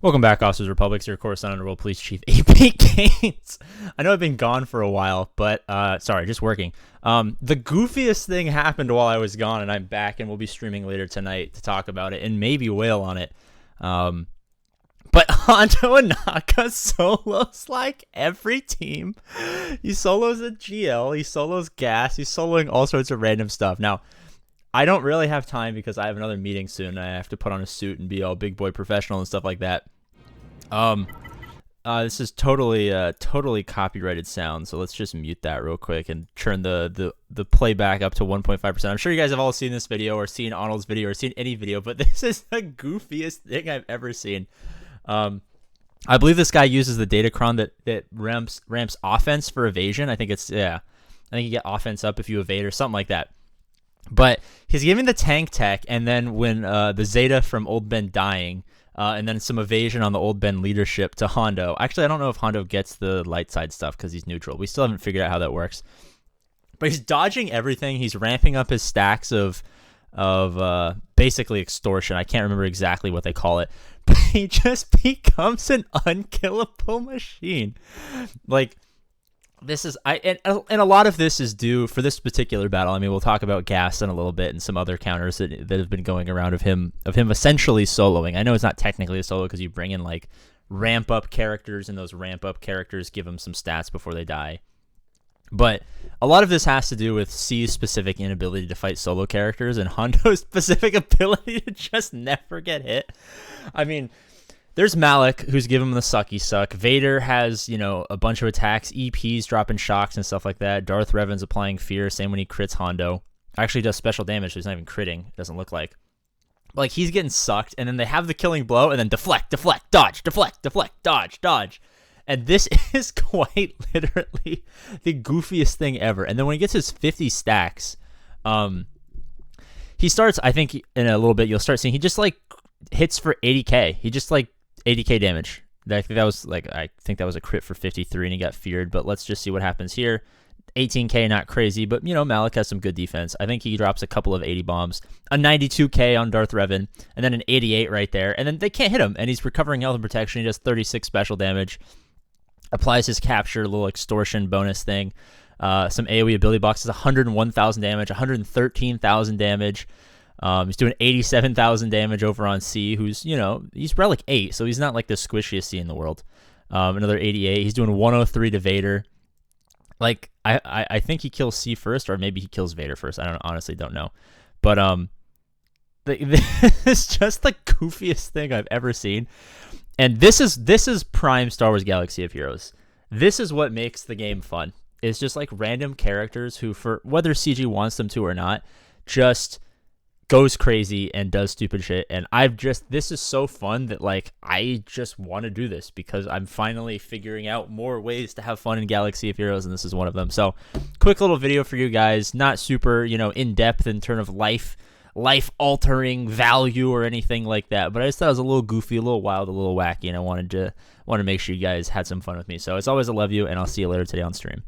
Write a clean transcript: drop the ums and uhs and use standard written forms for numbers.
Welcome back, Officers Republics, your Coruscant Underworld Police Chief, APGAINS. I know I've been gone for a while, but, sorry, just working. The goofiest thing happened while I was gone, and I'm back, and we'll be streaming later tonight to talk about it, and maybe wail on it. But Hondo and Naka solos like every team. He solos a GL, he solos gas, he's soloing all sorts of random stuff. Now, I don't really have time because I have another meeting soon. I have to put on a suit and be all big boy professional and stuff like that. This is totally copyrighted sound, so let's just mute that real quick and turn the playback up to 1.5%. I'm sure you guys have all seen this video or seen Arnold's video or seen any video, but this is the goofiest thing I've ever seen. I believe this guy uses the datacron that ramps offense for evasion. I think you get offense up if you evade or something like that. But he's giving the tank tech, and then when the Zeta from Old Ben dying, and then some evasion on the Old Ben leadership to Hondo. Actually, I don't know if Hondo gets the light side stuff because he's neutral. We still haven't figured out how that works. But he's dodging everything. He's ramping up his stacks of basically extortion. I can't remember exactly what they call it. But he just becomes an unkillable machine. Like, this is and a lot of this is due for this particular battle. I mean, we'll talk about gas in a little bit and some other counters that have been going around of him essentially soloing. I know it's not technically a solo because you bring in like ramp up characters, and those ramp up characters give them some stats before they die. But a lot of this has to do with C's specific inability to fight solo characters and Hondo's specific ability to just never get hit. I mean, there's Malik, who's giving him the sucky suck. Vader has, a bunch of attacks, EPs dropping shocks and stuff like that. Darth Revan's applying fear, same when he crits Hondo. Actually does special damage, so he's not even critting, it doesn't look like. But, like, he's getting sucked, and then they have the killing blow, and then deflect, dodge, deflect, dodge. And this is quite literally the goofiest thing ever. And then when he gets his 50 stacks, he starts, I think in a little bit, you'll start seeing, he just, like, hits for 80k. He just, like, 80k damage. I think that was a crit for 53 and he got feared, but let's just see what happens here. 18k, not crazy, but Malik has some good defense. I think he drops a couple of 80 bombs, a 92k on Darth Revan, and then an 88 right there, and then they can't hit him, and he's recovering health and protection. He does 36 special damage, applies his capture, little extortion bonus thing, some AoE ability boxes, 101,000 damage, 113,000 damage. He's doing 87,000 damage over on C, who's, he's Relic 8, so he's not like the squishiest C in the world. Another 88. He's doing 103 to Vader. Like, I think he kills C first, or maybe he kills Vader first. I honestly don't know. But it's just the goofiest thing I've ever seen. And this is prime Star Wars Galaxy of Heroes. This is what makes the game fun. It's just like random characters who, for whether CG wants them to or not, just goes crazy and does stupid shit. And this is so fun that, like, I just want to do this because I'm finally figuring out more ways to have fun in Galaxy of Heroes, and this is one of them. So quick little video for you guys, not super, in depth in terms of life altering value or anything like that, but I just thought it was a little goofy, a little wild, a little wacky, and I wanted to make sure you guys had some fun with me. So as always, I love you, and I'll see you later today on stream.